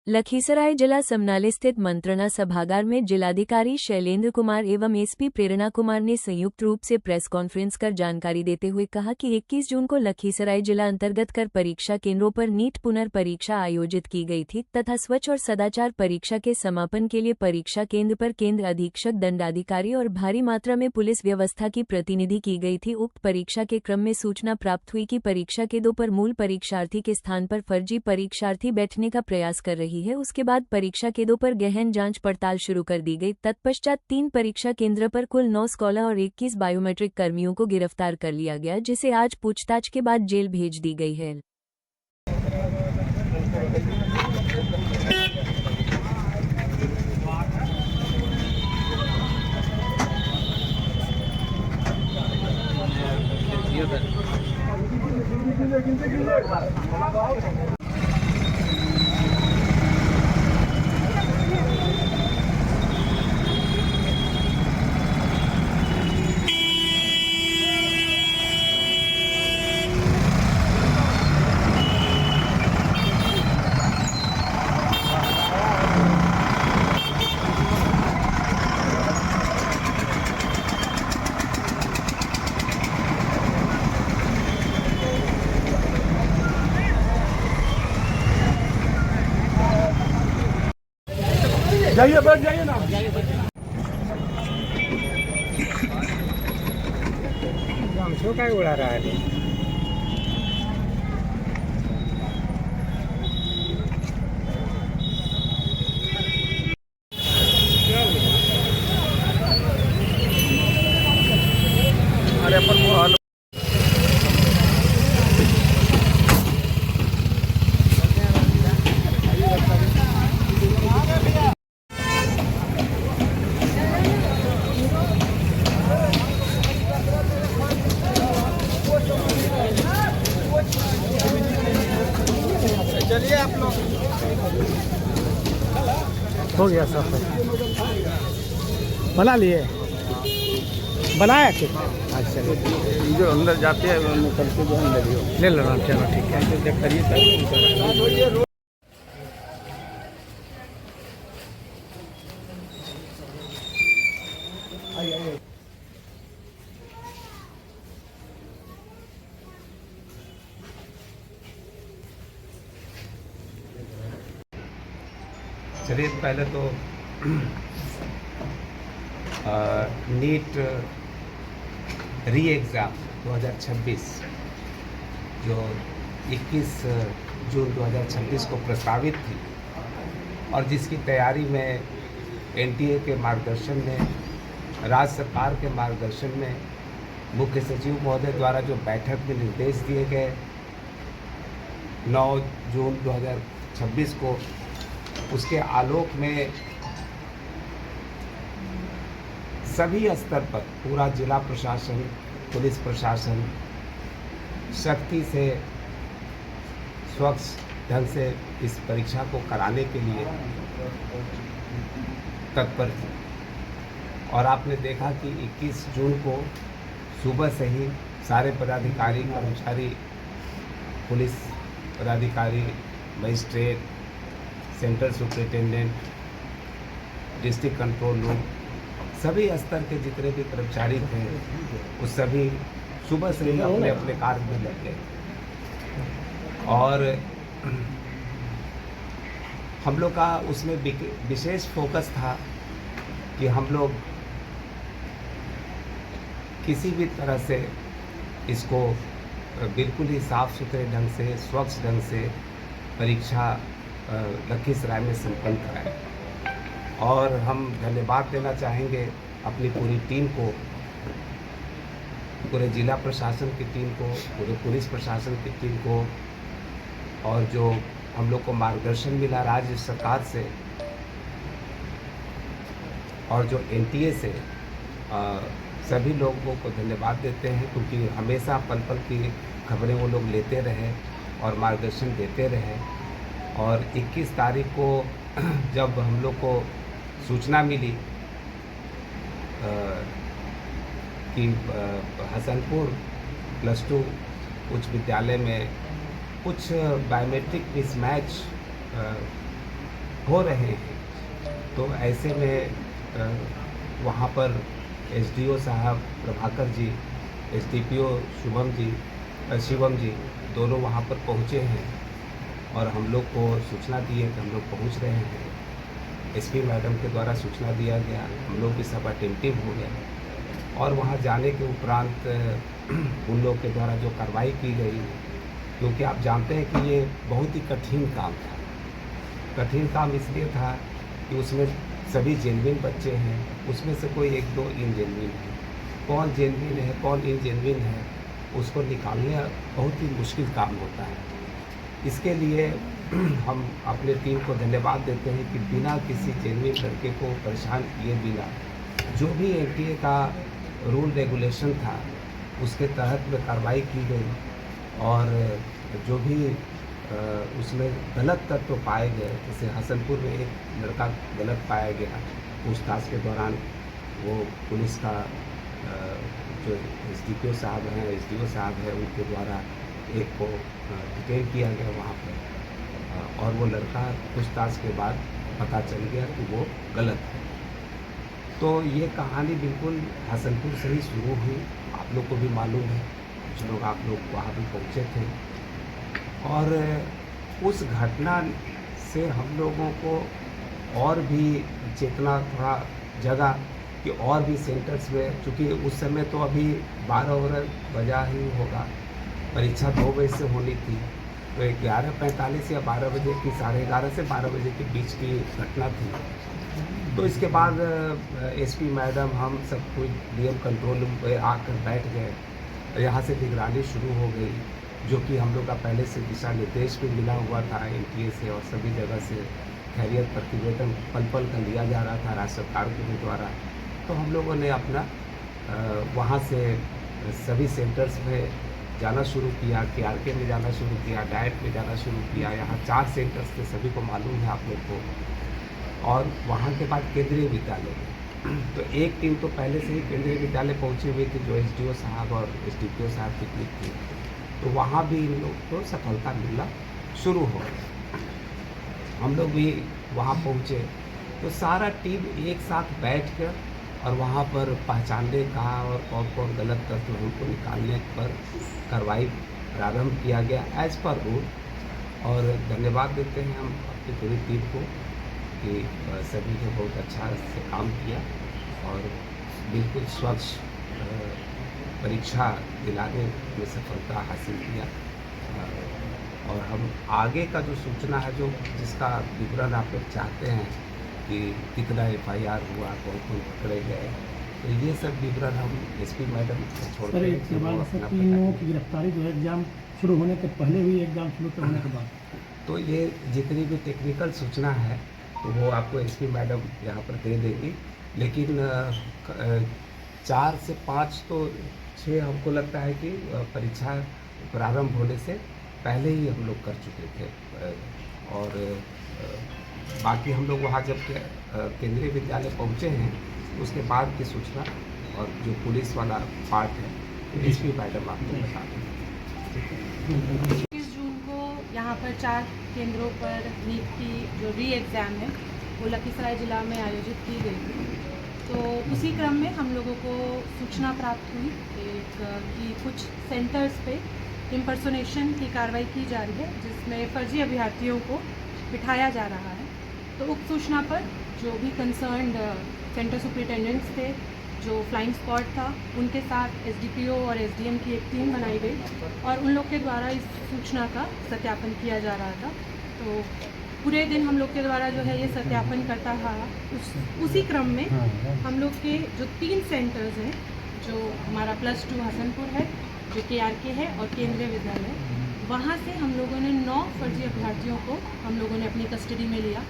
लखीसराय जिला समनाली स्थित मंत्रणा सभागार में जिलाधिकारी शैलेंद्र कुमार एवं एसपी प्रेरणा कुमार ने संयुक्त रूप से प्रेस कॉन्फ्रेंस कर जानकारी देते हुए कहा कि 21 जून को लखीसराय जिला अंतर्गत कर परीक्षा केंद्रों पर नीट पुनर्परीक्षा आयोजित की गई थी तथा स्वच्छ और सदाचार परीक्षा के समापन के लिए परीक्षा केंद्र पर केंद्र अधीक्षक, दंडाधिकारी और भारी मात्रा में पुलिस व्यवस्था की प्रतिनिधि की गई थी। उक्त परीक्षा के क्रम में सूचना प्राप्त हुई कि परीक्षा केंद्रों पर मूल परीक्षार्थी के स्थान पर फर्जी परीक्षार्थी बैठने का प्रयास कर रही है। उसके बाद परीक्षा केंद्रों पर गहन जांच पड़ताल शुरू कर दी गई। तत्पश्चात 3 परीक्षा केंद्र पर कुल 9 स्कॉलर और 21 बायोमेट्रिक कर्मियों को गिरफ्तार कर लिया गया, जिसे आज पूछताछ के बाद जेल भेज दी गई है। जाइए, बैठ जाइए ना। आमचं काय उडा राहिले अरे अपन चलिए आप लोग हो गया सब बना लिए, बनाया कि अच्छा जो अंदर जाते हैं निकल के जो अंदर ही ले लो ना। चलो ठीक है, देख करिए। चलिए पहले तो नीट री एग्ज़ाम 2026 जो 21 जून 2026 को प्रस्तावित थी और जिसकी तैयारी में एनटीए के मार्गदर्शन में, राज्य सरकार के मार्गदर्शन में, मुख्य सचिव महोदय द्वारा जो बैठक में निर्देश दिए गए 9 जून 2026 को, उसके आलोक में सभी स्तर पर पूरा जिला प्रशासन, पुलिस प्रशासन सख्ती से स्वच्छ ढंग से इस परीक्षा को कराने के लिए तत्पर थी। और आपने देखा कि 21 जून को सुबह से ही सारे पदाधिकारी, कर्मचारी, पुलिस पदाधिकारी, magistrate, central superintendent, district control room, सभी स्तर के जितने भी कर्मचारी थे वो सभी सुबह से ही अपने अपने कार्य में लग गए। और हम लोग का उसमें विशेष फोकस था कि हम लोग किसी भी तरह से इसको बिल्कुल ही साफ सुथरे ढंग से, स्वच्छ ढंग से परीक्षा लखीसराय में संपन्न कराएं। और हम धन्यवाद देना चाहेंगे अपनी पूरी टीम को, पूरे जिला प्रशासन की टीम को, पूरे पुलिस प्रशासन की टीम को, और जो हम लोग को मार्गदर्शन मिला राज्य सरकार से और जो एनटीए से, सभी लोगों को धन्यवाद देते हैं, क्योंकि हमेशा पल पल की खबरें वो लोग लेते रहे और मार्गदर्शन देते रहे। और 21 तारीख को जब हम लोग को सूचना मिली कि हसनपुर +2 उच्च विद्यालय में कुछ बायोमेट्रिक मिसमैच हो रहे हैं। तो ऐसे में वहाँ पर एसडीओ साहब प्रभाकर जी, एसडीपीओ शिवम जी दोनों वहाँ पर पहुँचे हैं और हम लोग को सूचना दी है कि हम लोग पहुँच रहे हैं। एसपी मैडम के द्वारा सूचना दिया गया, हम लोग भी सब अटेंटिव हो गए और वहाँ जाने के उपरांत उन लोग के द्वारा जो कार्रवाई की गई, क्योंकि आप जानते हैं कि ये बहुत ही कठिन काम था। कठिन काम इसलिए था कि उसमें सभी जेन्युइन बच्चे हैं, उसमें से कोई एक दो इनजेन्युइन है। कौन जेन्युइन है कौन इनजेन्युइन है उसको निकालने बहुत ही मुश्किल काम होता है। इसके लिए हम अपने टीम को धन्यवाद देते हैं कि बिना किसी जेन्युइन लड़के को परेशान किए बिना जो भी एनटीए का रूल रेगुलेशन था उसके तहत में कार्रवाई की गई और जो भी उसमें गलत तत्व पाए गए, जैसे हसनपुर में एक लड़का गलत पाया गया, पूछताछ के दौरान वो पुलिस का जो एसडीपीओ साहब हैं, एसडीओ साहब हैं, उनके द्वारा एक को डिटेन किया गया वहाँ पर और वो लड़का पूछताछ के बाद पता चल गया कि वो गलत है। तो ये कहानी बिल्कुल हसनपुर से ही शुरू हुई। आप लोग को भी मालूम है, कुछ लोग आप लोग वहाँ भी पहुँचे थे और उस घटना से हम लोगों को और भी चेतना थोड़ा जगा कि और भी सेंटर्स में, चूँकि उस समय तो अभी 12 बजा ही होगा, परीक्षा 2 बजे से होनी थी, तो 11:45 या 12 बजे की 11:30 से 12 बजे के बीच की घटना थी। तो इसके बाद एसपी मैडम हम सब कुछ डीएम कंट्रोल रूम पे आकर बैठ गए। यहाँ से निगरानी शुरू हो गई, जो कि हम लोग का पहले से दिशा निर्देश भी मिला हुआ था एनटीए से और सभी जगह से खैरियत प्रतिवेदन पल का लिया जा रहा था राज्य सरकार के द्वारा। तो हम लोगों ने अपना वहाँ से सभी सेंटर्स में जाना शुरू किया, केआरके में जाना शुरू किया, डाइट में जाना शुरू किया। यहाँ 4 सेंटर्स थे, सभी को मालूम है आप लोग को। और वहाँ के बाद केंद्रीय विद्यालय में तो एक टीम तो पहले से ही केंद्रीय विद्यालय पहुँची हुई थी, जो एसडीओ साहब और एसडीपीओ साहब की टीम थी। तो वहाँ भी इन लोग को सफलता मिलना शुरू हो गई। हम लोग भी वहाँ पहुँचे तो सारा टीम एक साथ बैठ कर और वहाँ पर पहचानने का और कौन गलत तत्व उनको निकालने पर कार्रवाई प्रारंभ किया गया एज पर रूल। और धन्यवाद देते हैं हम अपनी पूरी टीम को कि सभी ने बहुत अच्छा से काम किया और बिल्कुल स्वच्छ परीक्षा दिलाने में सफलता हासिल किया। और हम आगे का जो सूचना है, जो जिसका विवरण आप लोग चाहते हैं कि कितना एफआईआर हुआ, कौन पकड़े गए, तो ये सब विवरण हम एसपी मैडम को छोड़ सर एक सवाल, सर 3 लोगों की गिरफ्तारी जो है एग्जाम शुरू होने के पहले हुई, एग्जाम शुरू होने के बाद? तो ये जितनी भी टेक्निकल सूचना है तो वो आपको एसपी मैडम यहाँ पर दे देगी, लेकिन 4 से 5 तो 6 हमको लगता है कि परीक्षा प्रारंभ होने से पहले ही हम लोग कर चुके थे। और बाकी हम लोग वहाँ जब केंद्रीय विद्यालय पहुँचे हैं उसके बाद की सूचना और जो पुलिस वाला पार्ट है एसपी मैडम आपको बता दें। 21 जून को यहाँ पर 4 केंद्रों पर नीट की जो री एग्ज़ाम है वो लखीसराय ज़िला में आयोजित की गई थी। तो उसी क्रम में हम लोगों को सूचना प्राप्त हुई कि कुछ सेंटर्स पे इम्पर्सोनेशन की कार्रवाई की जा रही है, जिसमें फर्जी अभ्यर्थियों को बिठाया जा रहा है। तो उक्त सूचना पर जो भी कंसर्न्ड सेंटर सुपरिटेंडेंट्स थे, जो फ्लाइंग स्क्वाड था, उनके साथ एसडीपीओ और एसडीएम की एक टीम बनाई गई और उन लोग के द्वारा इस सूचना का सत्यापन किया जा रहा था। तो पूरे दिन हम लोग के द्वारा जो है ये सत्यापन करता रहा। उसी क्रम में हम लोग के जो 3 सेंटर्स हैं, जो हमारा +2 हसनपुर है, जो केआरके है और केंद्रीय विद्यालय, वहाँ से हम लोगों ने 9 फर्जी अभ्यर्थियों को हम लोगों ने अपनी कस्टडी में लिया,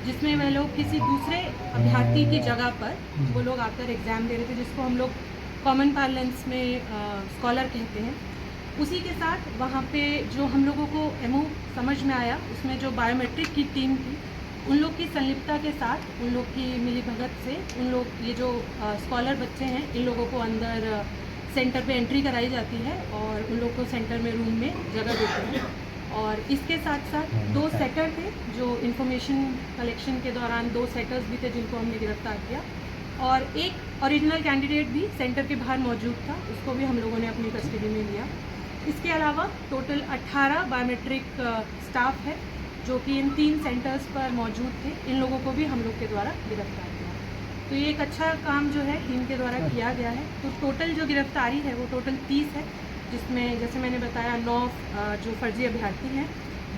जिसमें वह लोग किसी दूसरे अभ्यर्थी की जगह पर वो लोग आकर एग्ज़ाम दे रहे थे, जिसको हम लोग कॉमन पार्लेंस में स्कॉलर कहते हैं। उसी के साथ वहाँ पे जो हम लोगों को एमओ समझ में आया, उसमें जो बायोमेट्रिक की टीम थी, उन लोग की संलिप्तता के साथ, उन लोग की मिलीभगत से उन लोग, ये जो स्कॉलर बच्चे हैं, इन लोगों को अंदर सेंटर पे एंट्री कराई जाती है और उन लोग को सेंटर में रूम में जगह देते हैं। और इसके साथ साथ 2 सेटर थे जो इन्फॉर्मेशन कलेक्शन के दौरान 2 सेटर्स भी थे जिनको हमने गिरफ्तार किया, और एक ओरिजिनल कैंडिडेट भी सेंटर के बाहर मौजूद था, उसको भी हम लोगों ने अपनी कस्टडी में लिया। इसके अलावा टोटल 18 बायोमेट्रिक स्टाफ है जो कि इन 3 सेंटर्स पर मौजूद थे, इन लोगों को भी हम लोग के द्वारा गिरफ्तार किया। तो ये एक अच्छा काम जो है टीम के द्वारा किया गया है। तो टोटल जो गिरफ्तारी है वो टोटल 30 है, जिसमें जैसे मैंने बताया 9 जो फर्जी अभ्यर्थी हैं,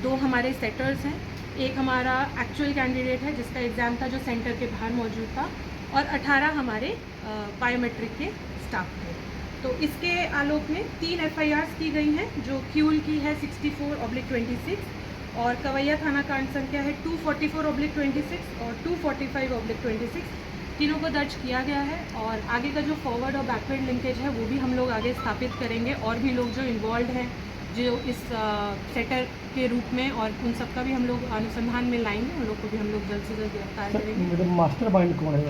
2 हमारे सेटर्स हैं, एक हमारा एक्चुअल कैंडिडेट है जिसका एग्ज़ाम था जो सेंटर के बाहर मौजूद था, और 18 हमारे बायोमेट्रिक के स्टाफ थे। तो इसके आलोक में 3 FIRs की गई हैं, जो क्यूल की है 64/26 और कवैया थाना कांड संख्या है 244/26 और 245/26, तीनों को दर्ज किया गया है। और आगे का जो फॉरवर्ड और बैकवर्ड लिंकेज है वो भी हम लोग आगे स्थापित करेंगे, और भी लोग जो इन्वॉल्व हैं जो इस सेटर के रूप में, और उन सब का भी हम लोग अनुसंधान में लाएंगे, उन लोग को भी हम लोग जल्द से जल्द गिरफ्तार करेंगे। मास्टर माइंड कौन है?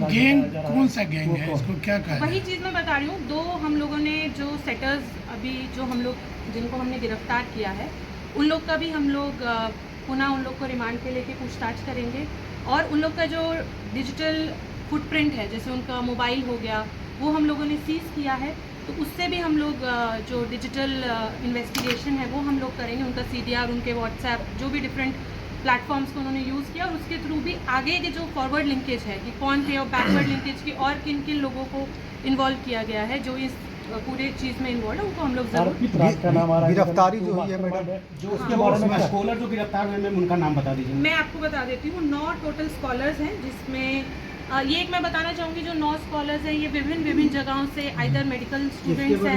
गैंग कौन सा गैंग है, इसको क्या कहा वही चीज़ मैं बता रही हूँ। 2 हम लोगों ने जो सेटर्स अभी जो हम लोग जिनको हमने गिरफ्तार किया है, उन लोग का भी हम लोग पुनः उन लोग को रिमांड पे लेके पूछताछ करेंगे, और उन लोग का जो डिजिटल फुटप्रिंट है, जैसे उनका मोबाइल हो गया, वो हम लोगों ने सीज किया है, तो उससे भी हम लोग जो डिजिटल इन्वेस्टिगेशन है वो हम लोग करेंगे। उनका CDR, उनके व्हाट्सएप, जो भी डिफरेंट प्लेटफॉर्म्स को उन्होंने यूज़ किया, और उसके थ्रू भी आगे के जो फॉरवर्ड लिंकेज है कि कौन थे, और बैकवर्ड लिंकेज की और किन किन लोगों को इन्वॉल्व किया गया है जो इस पूरे चीज़ में इन्वॉल्व है, उनको हम लोग जरूर। गिरफ्तारी जो हुई है मैडम, जो उसके बारे में स्कॉलर जो गिरफ्तार हुए मैम, उनका नाम बता दीजिए। मैं आपको बता देती हूँ, 9 टोटल स्कॉलर्स हैं, जिसमें ये एक मैं बताना चाहूँगी, जो 9 स्कॉलर्स हैं ये विभिन्न जगहों से आइदर मेडिकल स्टूडेंट्स हैं,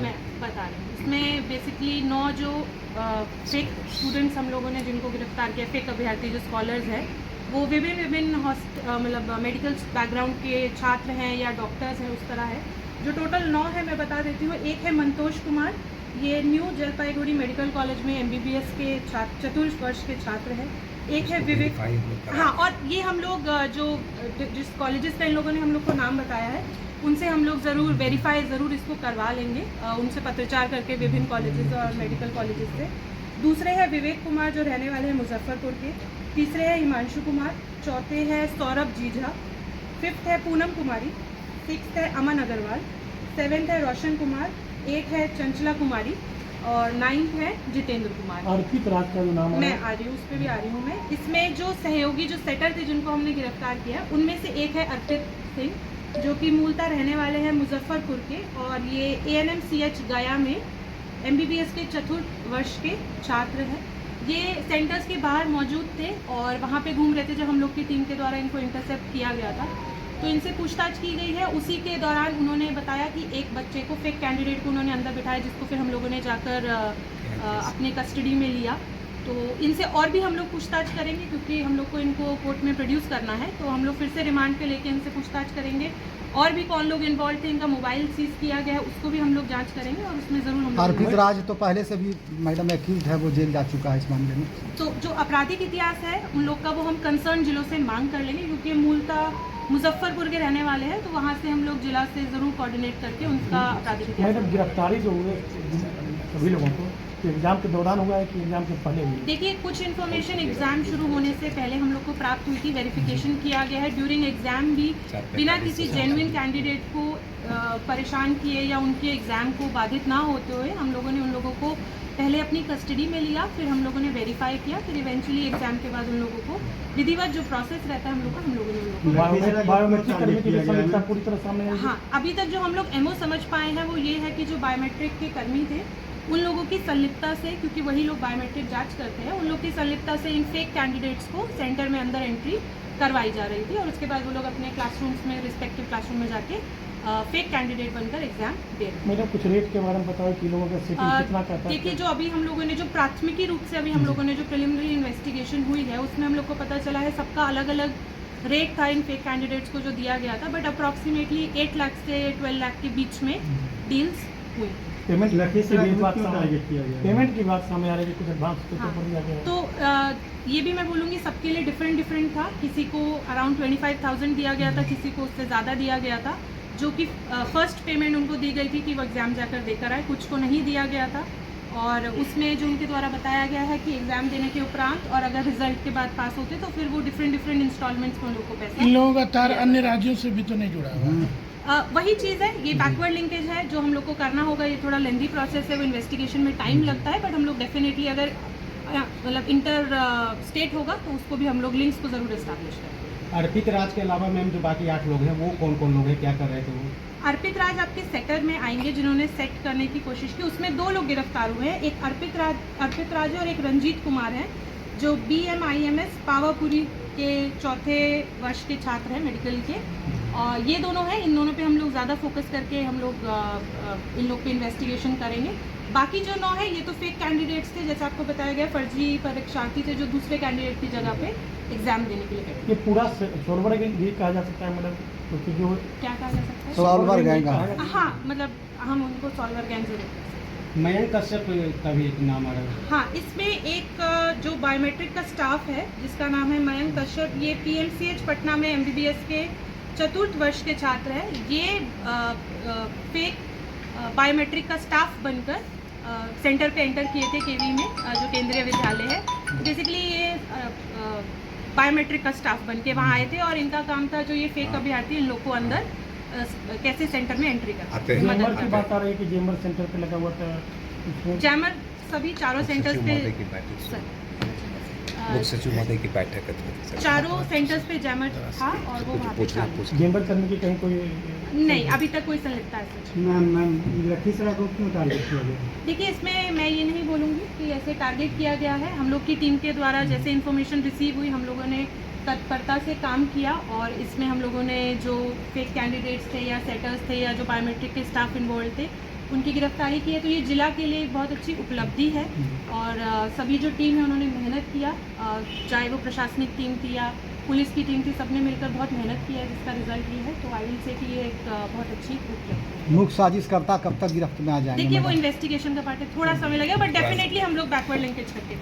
मैं बता रही हूँ। इसमें बेसिकली 9 जो फेक स्टूडेंट्स हम लोगों ने जिनको गिरफ्तार किया, फेक अभ्यर्थी जो स्कॉलर्स हैं, वो विभिन्न मतलब मेडिकल बैकग्राउंड के छात्र हैं या डॉक्टर्स हैं, उस तरह है। जो टोटल 9 है मैं बता देती हूँ। एक है मंतोष कुमार, ये न्यू जलपाईगुड़ी मेडिकल कॉलेज में MBBS के चतुर्थ वर्ष के छात्र हैं। एक है विवेक, हाँ, और ये हम लोग जो जिस कॉलेजेस का इन लोगों ने हम लोग को नाम बताया है, उनसे हम लोग ज़रूर वेरीफाई ज़रूर इसको करवा लेंगे, उनसे पत्रचार करके विभिन्न कॉलेजेस और मेडिकल कॉलेजेस से। दूसरे है विवेक कुमार जो रहने वाले हैं मुजफ्फरपुर के। तीसरे है हिमांशु कुमार। चौथे है सौरभ जीझा। 5th है पूनम कुमारी। 6th है अमन अग्रवाल। 7th है रोशन कुमार। 8th है चंचला कुमारी और 9th है जितेंद्र कुमार। अर्पित राज का जो नाम मैं आ रही हूँ, उस पर भी आ रही हूँ मैं। इसमें जो सहयोगी जो सेटर थे जिनको हमने गिरफ्तार किया, उनमें से एक है अर्पित सिंह जो कि मूलतः रहने वाले हैं मुजफ्फरपुर के, और ये ANMCH गया में MBBS के चतुर्थ वर्ष के छात्र हैं। ये सेंटर्स के बाहर मौजूद थे और वहाँ पे घूम रहे थे जब हम लोग की टीम के द्वारा इनको इंटरसेप्ट किया गया था। तो इनसे पूछताछ की गई है। उसी के दौरान उन्होंने बताया कि एक बच्चे को, फेक कैंडिडेट को उन्होंने अंदर बिठाया, जिसको फिर हम लोगों ने जाकर अपने कस्टडी में लिया। तो इनसे और भी हम लोग पूछताछ करेंगे क्योंकि हम लोग को इनको कोर्ट में प्रोड्यूस करना है। तो हम लोग फिर से रिमांड पे लेके इनसे पूछताछ करेंगे। और भी कौन लोग इन्वॉल्व थे, इनका मोबाइल सीज किया गया है, उसको भी हम लोग जांच करेंगे और उसमें ज़रूर हम अर्पित राज तो पहले से भी मैडम एक्यूज है, वो जेल जा चुका है इस मामले में। तो जो आपराधिक इतिहास है उन लोग का वो हम कंसर्न जिलों से मांग कर लेंगे क्योंकि मूलतः मुजफ्फरपुर के रहने वाले हैं। तो वहाँ से हम लोग जिला से ज़रूर कोऑर्डिनेट करके उनका आपराधिक इतिहास। मैडम गिरफ्तारी जो हुए सभी लोगों को एग्जाम के दौरान हुआ है कि एग्जाम के पहले हुई? देखिए, कुछ इन्फॉर्मेशन एग्जाम शुरू होने से पहले हम लोग को प्राप्त हुई थी, वेरिफिकेशन किया गया है। ड्यूरिंग एग्जाम भी बिना किसी जेन्युइन कैंडिडेट को परेशान किए या उनके एग्जाम को बाधित ना होते हुए हम लोगों ने उन लोगों को पहले अपनी कस्टडी में लिया, फिर हम लोगों ने वेरीफाई किया, फिर इवेंचुअली एग्जाम के बाद उन लोगों को विधिवत जो प्रोसेस रहता है हम लोगों ने उन लोगों को बायोमेट्रिक करने की समीक्षा पूरी तरह सामने आई। हाँ, अभी तक जो हम लोग MO समझ पाए हैं वो ये है कि जो बायोमेट्रिक के कर्मी थे उन लोगों की संलिप्तता से, क्योंकि वही लोग बायोमेट्रिक जांच करते हैं, उन लोग की संलिप्तता से इन फेक कैंडिडेट्स को सेंटर में अंदर एंट्री करवाई जा रही थी और उसके बाद वो लोग अपने क्लासरूम्स में, रिस्पेक्टिव क्लासरूम में जाके फेक कैंडिडेट बनकर एग्जाम दे रहे हैं। मेरा कुछ रेट के बारे में बताओ कि लोगों का सेटिंग कितना कहता है? देखिए, जो अभी हम लोगों ने जो प्राथमिकी रूप से अभी हम लोगों ने जो प्रिलिमिनरी इन्वेस्टिगेशन हुई है उसमें हम लोग को पता चला है सबका अलग अलग रेट था इन फेक कैंडिडेट्स को जो दिया गया था, बट अप्रॉक्सीमेटली 8 लाख से 12 लाख के बीच में डील्स हुई। पेमेंट की बात सामने आ रही है, कुछ एडवांस पर दिया गया है। तो ये भी मैं बोलूँगी सबके लिए डिफरेंट था। किसी को अराउंड 25,000 दिया गया था, किसी को उससे ज़्यादा दिया गया था, जो कि फर्स्ट पेमेंट उनको दी गई थी कि वो एग्ज़ाम जाकर देकर आए। कुछ को नहीं दिया गया था और उसमें जो उनके द्वारा बताया गया है कि एग्ज़ाम देने के उपरांत और अगर रिजल्ट के बाद पास होते तो फिर वो डिफरेंट इंस्टॉलमेंट्स में उन लोगों को पैसा इन लोगों का तार अन्य राज्यों से भी तो नहीं जुड़ा हुआ है। वही चीज़ है, ये बैकवर्ड लिंकेज है जो हम लोग को करना होगा। ये थोड़ा लेंदी प्रोसेस है, वो इन्वेस्टिगेशन में टाइम लगता है, बट हम लोग डेफिनेटली अगर मतलब इंटर स्टेट होगा तो उसको भी हम लोग लिंक्स को ज़रूर इस्टेब्लिश करेंगे। अर्पित राज के अलावा मैम जो बाकी 8 लोग हैं वो कौन कौन लोग हैं, क्या कर रहे थे वो? अर्पित राज आपके सेक्टर में आएंगे जिन्होंने सेट करने की कोशिश की, उसमें 2 लोग गिरफ्तार हुए हैं। एक अर्पित राज है और एक रंजीत कुमार हैं जो BMIMS पावापुरी के 4थे वर्ष के छात्र हैं मेडिकल के। और ये दोनों हैं, इन दोनों पे हम लोग ज़्यादा फोकस करके हम लोग इन लोग पे इन्वेस्टिगेशन करेंगे। बाकी जो 9 है ये तो फेक कैंडिडेट्स थे, जैसे आपको बताया गया, फर्जी परीक्षार्थी थे जो दूसरे कैंडिडेट की जगह पे एग्जाम देने के लिए गए। ये पूरा सोलवर गैंग भी कहा जा सकता है मैडम, क्योंकि वो क्या कहा जा सकता है? सॉल्वर गैंग हाँ, मतलब हम उनको सॉल्वर गैंग जरूर कहते हैं। मयंक कश्यप का भी एक नाम आ रहा है। हाँ, इसमें एक जो बायोमेट्रिक का स्टाफ है जिसका नाम है मयंक कश्यप, ये PMCH पटना में MBBS के 4th वर्ष के छात्र है। ये फेक बायोमेट्रिक का स्टाफ बनकर सेंटर पे एंटर किए थे केवी में, जो केंद्रीय विद्यालय है। बेसिकली ये बायोमेट्रिक का स्टाफ बन के वहाँ आए थे और इनका काम था जो ये फेक अभ्यर्थी इन लोग को अंदर कैसे सेंटर में एंट्री करते हैं। जेमर की बात आ रही है कि जेमर सेंटर पे लगा हुआ था इसमें। जैमर सभी चारों सेंटर्स पे मुख्य सचिव महोदय की बैठक है, चारों सेंटर्स पे जैमर था और वो वहाँ पे था। जेमर करने की कहीं कोई नहीं, अभी तक कोई संलिप्तता है। मैम लखीसराय को क्यों टारगेट किया गया? देखिए, इसमें मैं ये नहीं बोलूँगी कि ऐसे टारगेट किया गया है। हम लोग की टीम के द्वारा जैसे इन्फॉर्मेशन रिसीव हुई, हम लोगों ने तत्परता से काम किया और इसमें हम लोगों ने जो फेक कैंडिडेट्स थे या सेटर्स थे या जो बायोमेट्रिक के स्टाफ इन्वॉल्व थे उनकी गिरफ्तारी की है। तो ये जिला के लिए एक बहुत अच्छी उपलब्धि है और सभी जो टीम है उन्होंने मेहनत किया, चाहे वो प्रशासनिक टीम थी या पुलिस की टीम थी, सबने मिलकर बहुत मेहनत किया है जिसका रिजल्ट ये है। तो आई विल से कि ये एक बहुत अच्छी उपलब्धि है। मुख्य साजिशकर्ता कब तक गिरफ्त में आ जाएंगे? देखिए, वो इन्वेस्टिगेशन का पार्ट है, थोड़ा समय लगेगा, बट डेफिनेटली हम लोग बैकवर्ड लिंकेज करके